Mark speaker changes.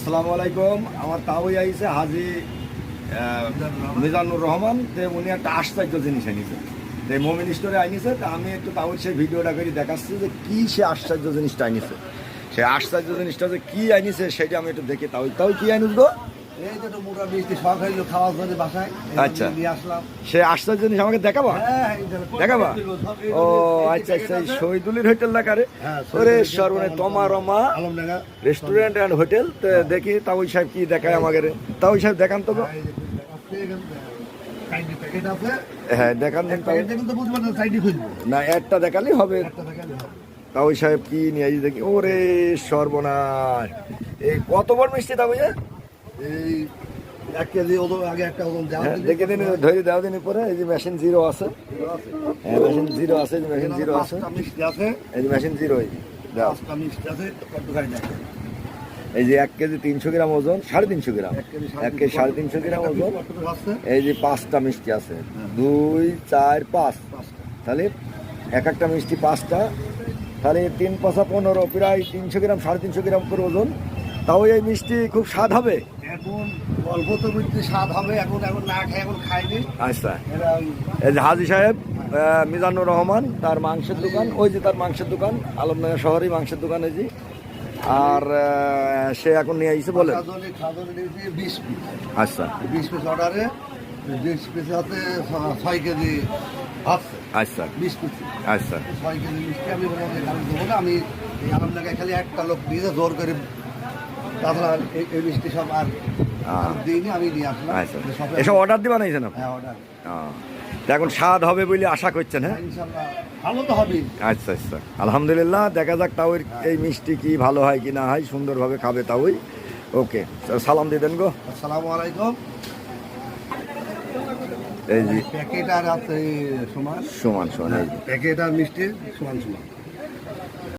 Speaker 1: আসসালামু আলাইকুম। আমার তাওই আইছে হাজি মিজানুর রহমান। উনি একটা আশ্চর্য জিনিস আনিছে, মোমিন স্টোরে আনিছে। আমি একটু তাওর সেই ভিডিওটা করে দেখাচ্ছি যে কি সে আশ্চর্য জিনিসটা আনিছে। সে আশ্চর্য জিনিসটা যে কি আনিছে সেটা আমি একটু দেখি। তাও কি আনিস গো?
Speaker 2: এই তো মোটা মিষ্টি শখ হইলো খাওয়ার জন্য বাসায়
Speaker 1: আচ্ছা,
Speaker 2: নিয়ে আসলাম।
Speaker 1: সে আশ্চর্য জিনিস আমাকে দেখাবা? দেখাবা? ও আচ্ছা আচ্ছা, এই শহীদুলির হোটেল লাগারে ওরে সর্বনে তমারমা রেস্টুরেন্ট অ্যান্ড হোটেল। তো দেখি তাওই সাহেব কি দেখায় আমাকে। তাওই সাহেব দেখান তো গো। হ্যাঁ দেখান না, একটা দেখালেই হবে। তাওই সাহেব কি নিয়ে আইছে দেখি। ওরে সর্বনাশ, এই কত বড় মিষ্টি তাওই?
Speaker 2: এই 1 কেজি ওজন আগে একটা ওজন দাও
Speaker 1: দেখে দিন, ধরে দাও দিন পরে। এই যে মেশিন জিরো আছে, হ্যাঁ মেশিন জিরো আছে, মেশিন জিরো আছে,
Speaker 2: মিষ্টি আছে।
Speaker 1: এই যে মেশিন জিরো। এই দাও,
Speaker 2: 5টা মিষ্টি আছে কতখানি দেখেন।
Speaker 1: এই যে 1 কেজি 300 গ্রাম ওজন, 350 গ্রাম, 1 কেজি 350 গ্রাম ওজন। এই যে 5টা মিষ্টি আছে, 2 4 5, তাহলে এক একটা মিষ্টি 5টা, তাহলে 3 5 15, প্রায় 300 গ্রাম 350 গ্রাম করে ওজন। তাও এই মিষ্টি খুব স্বাদ হবে।
Speaker 2: এখন অল্প তো মিষ্টি স্বাদ হবে, এখন না খাই, এখন খাইনি।
Speaker 1: আচ্ছা, এই যে হাজি সাহেব মিজানুর রহমান, তার মাংসের দোকান, ওই যে তার মাংসের দোকান আলমডাঙ্গা শহরেই মাংসের দোকান। এই যে আর সে এখন নিয়ে আইছে বলে
Speaker 2: 20 পিস।
Speaker 1: আচ্ছা
Speaker 2: 20 পিস অর্ডারে 20 পিস হাতে 6 কেজি আছে।
Speaker 1: আচ্ছা
Speaker 2: 20 পিস
Speaker 1: আচ্ছা
Speaker 2: 6 কেজি মিষ্টি আমি বললাম যে আমি দেবো না। আমি এই আলমডাঙ্গায় খালি একটা লোক দিয়ে জোর করে, তাছাড়া এই মিষ্টি সব আর দিইনি, আমি নিয়ে আসলাম।
Speaker 1: আচ্ছা, এসব অর্ডার দিয়ে বানাইছেন আপনি?
Speaker 2: হ্যাঁ অর্ডার।
Speaker 1: এখন স্বাদ হবে বলে আশা করছেন? হ্যাঁ
Speaker 2: ইনশাআল্লাহ ভালো তো হবে।
Speaker 1: আচ্ছা আচ্ছা, আলহামদুলিল্লাহ। দেখা যাক তাও এই মিষ্টি কি ভালো হয় কি না হয়, সুন্দরভাবে খাবে তাওই। ওকে, সালাম দিয়ে দেন গো।
Speaker 2: আসসালামু আলাইকুম।
Speaker 1: এই যে
Speaker 2: প্যাকেট আর আছে সমান
Speaker 1: সমান সমান, এই যে
Speaker 2: প্যাকেট আর মিষ্টি সমান সমান।